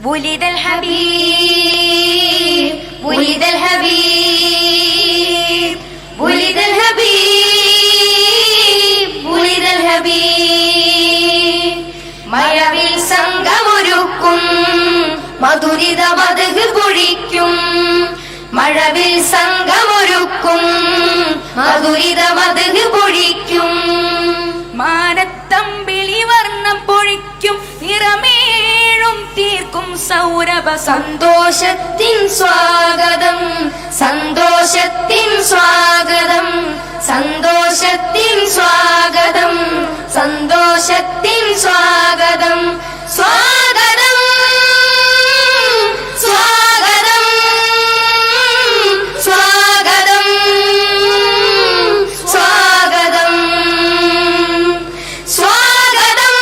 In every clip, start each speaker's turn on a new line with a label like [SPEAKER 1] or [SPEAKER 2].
[SPEAKER 1] ولد الحبيب ولد الحبيب ولد الحبيب ولد الحبيب മഴവിൽ സംഗമൊരുക്കും മധുരിത മധു പൊഴിക്കും മഴവിൽ സംഗമൊരുക്കും മധുരിത മധു പൊഴിക്കും മാനത്തമ്പിളി വർണ്ണം പൊഴിക്കും നിറമേഴും തീർക്കും സൗരഭ സന്തോഷത്തിൻ സ്വാഗതം സന്തോഷത്തിൻ സ്വാഗതം സന്തോഷത്തിൻ സ്വാഗതം സന്തോഷത്തിൻ സ്വാഗതം സ്വാഗതം സ്വാഗതം സ്വാഗതം സ്വാഗതം സ്വാഗതം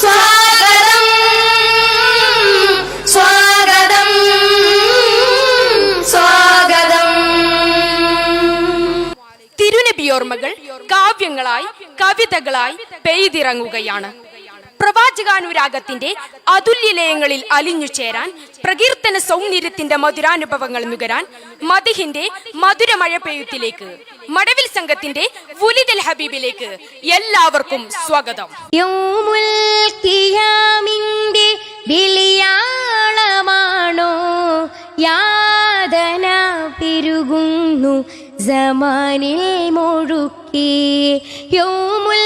[SPEAKER 1] സ്വാഗതം സ്വാഗതം സ്വാഗതം.
[SPEAKER 2] തിരുനബിയോർമ്മകൾ കാവ്യങ്ങളായി കവിതകളായി പെയ്തിറങ്ങുകയാണ്. പ്രവാചകാനുരാഗത്തിന്റെ അതുല്യലയങ്ങളിൽ അലിഞ്ഞു ചേരാൻ, പ്രകീർത്തന സൗന്ദര്യത്തിന്റെ മധുരാനുഭവങ്ങൾ നുകരാൻ, മദിഹിന്റെ മധുരമഴ പെയ്ത്തിലേക്ക്, മടവിൽ സംഘത്തിന്റെ വുലിദൽ ഹബീബിലേക്ക് എല്ലാവർക്കും സ്വാഗതം.
[SPEAKER 1] യൗമുൽ ഖിയാമിന്റെ വിളിയാളമാണോ യാതന പെരുകുന്നു സമാനിൽ മുഴുക്കി. യൗമുൽ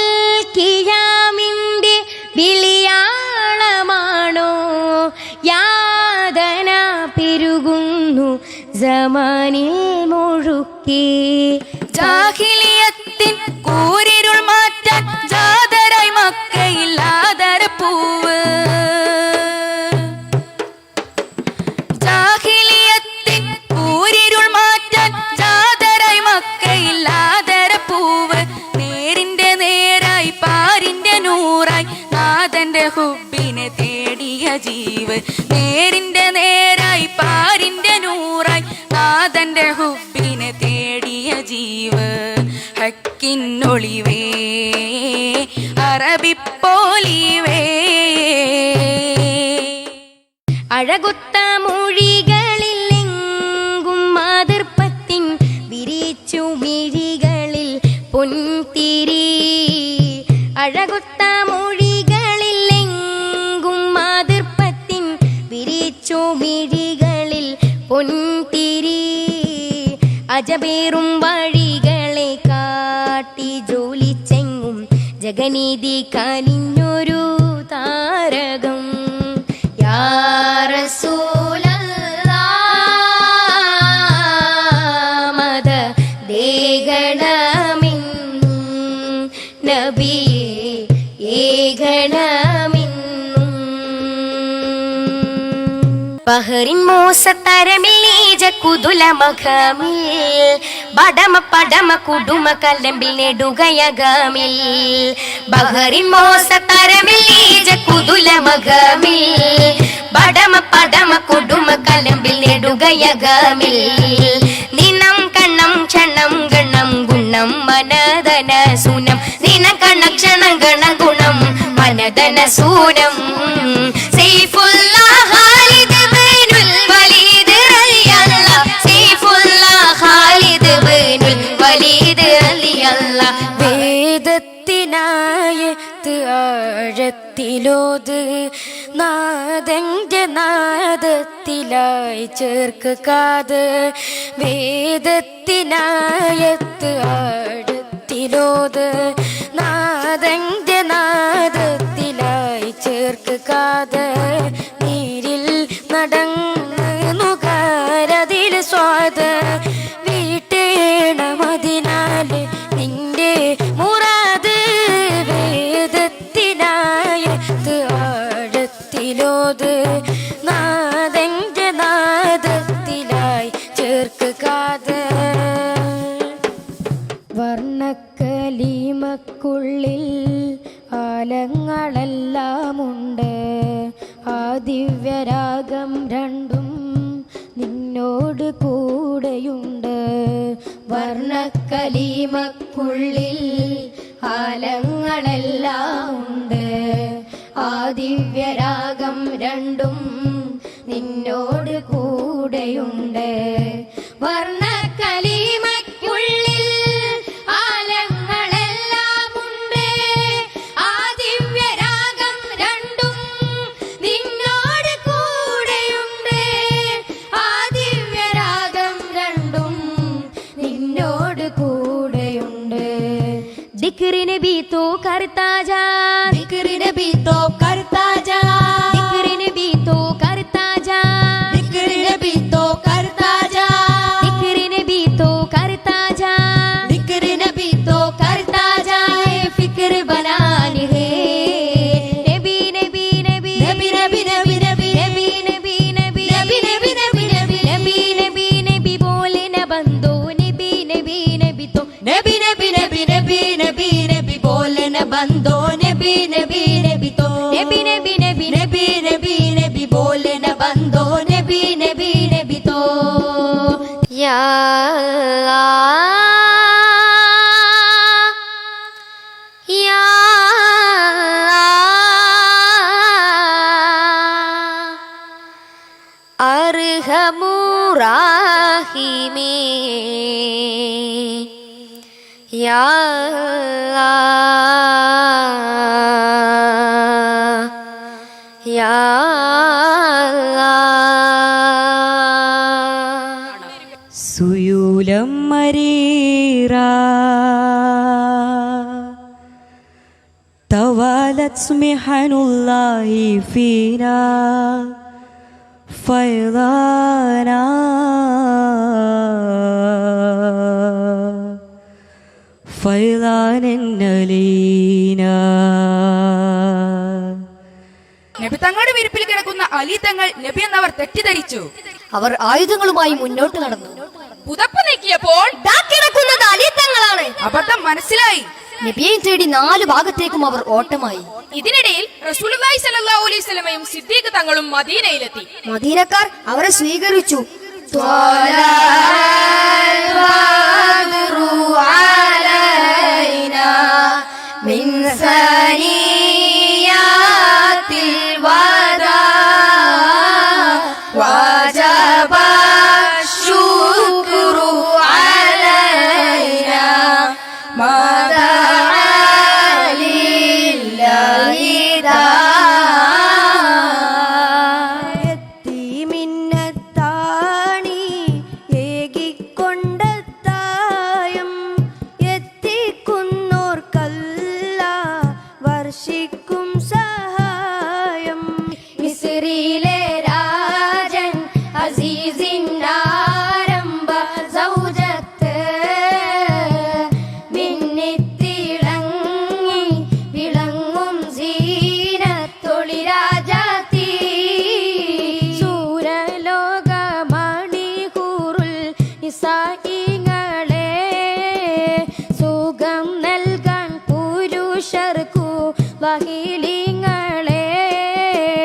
[SPEAKER 1] ഖിയാമിന്റെ വിളിയാളമാണോ യാതന പെരുകുന്നു സമാനിൽ മുഴുക്കി. ജാഹിലിയത്തിൻ കൂരിരുൾ മാറ്റാൻ ജാതരായി മക്കയിൽ ആദരപ്പൂവ്. ജാഹിലിയത്തിൻ കൂരിരുൾ മാറ്റാൻ ജാതരായി മക്കയിൽ ആദരപ്പൂവ്. നേരിന്റെ നേരായി പാരിന്റെ നൂറായി നാഥന്റെ ഹുബിനെ തേടിയ ജീവ്. നേരിന്റെ നേരായി പാരിന്റെ നൂറായി നാഥന്റെ ഹുബിനെ തേടിയ ജീവ്. ഹക്കിന്നൊളിവേ അറബിപ്പോലിവേ അഴകുത്ത മൊഴികളിലെങ്കും മാതൃപ്പത്തിൻ വിരിച്ചു മിഴികളിൽ പൊൻതിരി. അഴകുത്ത മൊഴികളിലെങ്കും മാതൃപ്പത്തിൻ വിരിച്ചു മിഴികളിൽ പൊൻതിരി. അജബേറും വഴികളെ കാട്ടി ജോലിച്ചെങ്ങും ജഗനീതി കനിഞ്ഞൊരു താരകം. യാ റസൂലല്ലാഹ് മദ ദേഗണമെന്നും നബിയേ ഏകണമെന്നും. ബഹറിൻ മോസത്തരമിൽ നീജ കുതുല മഖമിൽ ബടമ പടമ കുടുമ കലമ്പിൽ നെടുകയകമിൽ. ബഹറിൻ മോസത്തരമിൽ നീജ കുതുല മഖമിൽ ബടമ പടമ കുടുമ കലമ്പിൽ നെടുകയകമിൽ. നിനം കണ്ണം ക്ഷണം ഗണം ഗുണം മനദന സൂനം. നിന കണ്ണ ക്ഷണം ഗണ ഗുണം മനദന സൂനം. സൈഫുല്ലാഹ് ഖാലിദ് ബിനുൽ വലീദ് റളിയല്ലാഹ്. സൈഫുല്ലാഹ് ഖാലിദ് ബിനുൽ വലീദ് റളിയല്ലാഹ്.
[SPEAKER 2] വേദത്തിനായത്ത് ആഴത്തിലോത് നാദന്റെ നാദത്തിലായി ചേർക്ക് കാത്. വേദത്തിനായത്ത് ആഴത്തിലോത് നാദന്റെ നാദത്തിലായി ചേർക്ക് കാത്. നീരിൽ നടന്നുകാരതിൽ സ്വാദ് വീട്ടേണമതിനാല് നിന്റെ മുറാദ്. വേദത്തിനായത്ത് ആഴത്തിലോത് നാദന്റെ നാദത്തിലായി ചേർക്ക് കാത്. വർണ്ണക്കലീമക്കുള്ളിൽ ആലങ്ങളെല്ലാമുണ്ട്. ആ ദിവ്യരാഗം രണ്ടും നിന്നോട് കൂടെയുണ്ട്. വർണ്ണക്കലീമക്കുള്ളിൽ ആലങ്ങളെല്ലാം ഉണ്ട്. ആ ദിവ്യരാഗം രണ്ടും നിന്നോട് കൂടെയുണ്ട്. വർണ്ണക്കലിമയ്ക്കുള്ളിൽ ആലങ്ങളെല്ലാമുണ്ട്. ആ ദിവ്യരാഗം രണ്ടും നിന്നോട് കൂടെയുണ്ട്. ആ ദിവ്യരാഗം രണ്ടും നിന്നോട് കൂടെയുണ്ട്. ദിക്ർ നബി തോ करता जा,
[SPEAKER 1] ദിക്ർ നബി തോ करता जा,
[SPEAKER 2] ദിക്ർ നബി തോ करता जा,
[SPEAKER 1] ദിക്ർ നബി തോ करता जा,
[SPEAKER 2] ദിക്ർ നബി തോ करता जा,
[SPEAKER 1] ദിക്ർ നബി തോ करता जा.
[SPEAKER 2] फिक्र बनानी है नबी नबी नबी
[SPEAKER 1] നബി നബി നബി നബി
[SPEAKER 2] नबी नबी नबी
[SPEAKER 1] നബി നബി നബി നബി
[SPEAKER 2] नबी नबी नबी बोले न बंदो नबी नबी नबी तो
[SPEAKER 1] നബി നബി നബി നബി നബി നബി ബോലെ ന ബന്ദോ നബി നബി നബി തോ
[SPEAKER 2] नबी नबी नबी
[SPEAKER 1] നബി നബി നബി ബോലെ ന ബന്ദോ നബി നബി നബി തോ.
[SPEAKER 2] या या अरहमुराहिमी या या
[SPEAKER 1] സുയൂലം മരീറ തവാലത് സ്മിഹനുല്ലാഹി ഫീനാ ഫൈദാനാ ഫൈദാനലീനാ.
[SPEAKER 3] നബി തങ്ങളുടെ വിരിപ്പിൽ കിടക്കുന്ന അലി തങ്ങൾ നബി എന്നവർ തെറ്റിദ്ധരിച്ചു.
[SPEAKER 1] അവർ ആയുധങ്ങളുമായി മുന്നോട്ട് നടന്നു.
[SPEAKER 3] പുതപ്പ് നീക്കിയപ്പോൾ
[SPEAKER 1] ദാ കിടക്കുന്നത് അലി തങ്ങളാണ്.
[SPEAKER 3] അബദ്ധം മനസ്സിലായി.
[SPEAKER 1] നബിയെ തേടി 4 ഭാഗത്തേക്കും അവർ ഓട്ടമായി.
[SPEAKER 3] ഇതിനിടയിൽ റസൂലുള്ളാഹി സ്വല്ലല്ലാഹു അലൈഹി വസല്ലമയും സിദ്ദീഖ് തങ്ങളും മദീനയിലെത്തി.
[SPEAKER 1] മദീനക്കാർ അവരെ സ്വീകരിച്ചു.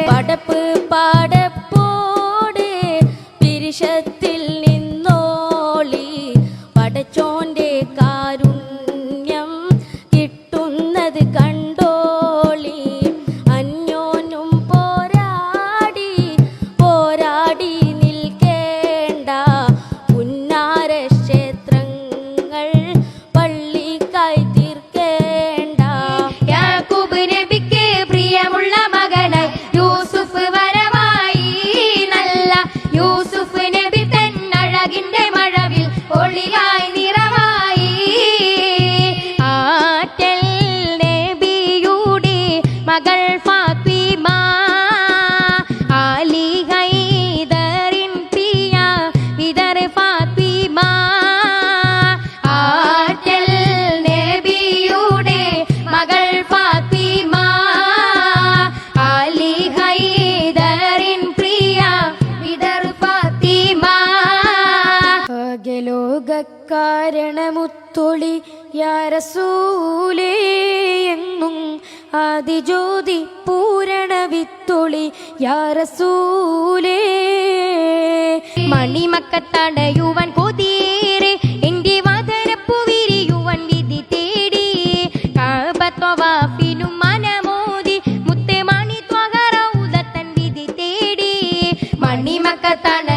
[SPEAKER 2] പടപ്പ് പാടപ്പോട് പിരിശത്തിൽ നിന്നോളി പടച്ചോന്റെ കാരുണ്യം കിട്ടുന്നത് കണ്ടോളി. അന്യോനും പോരാടി പോരാടി നിൽക്കേണ്ട പുന്നാര ക്ഷേത്രങ്ങൾ പള്ളിക്കായി തീർക്കേണ്ട. യാക്കൂബ് നബിക്ക് പ്രിയമുള്ള മകനായി യൂസുഫ് വരവായി. നല്ല യൂസുഫ് നബി തന്നഴകിന്റെ മഴവിൽ ഒളിയായി നിറവായി. ആറ്റൽ നബിയുടെ മകൾ ഫാത്തിമ ആലി ഹൈദറിൻ പിയ വിദർ ഫാത്തിമ. ആറ്റൽ നബിയുടെ മകൾ ഫാത്തിമ ആലി ഹൈദറിൻ പ്രിയ വിദർ ഫാത്തിമ. അകലോകക്കാരണമുത്തൊളി യാ റസൂലേ എന്നും ആദിജ്യോതി പൂരണ വിത്തൊളി യാ റസൂലേ. മണിമക്കത്തടയുവൻ കൊതിയേറെ എന്റെ വാതരപ്പു വിരിയുവൻ വിധി തേടി. കഅബ ത്വവാഫിനും മനമോദി മുത്തേ മക്കത്താണ്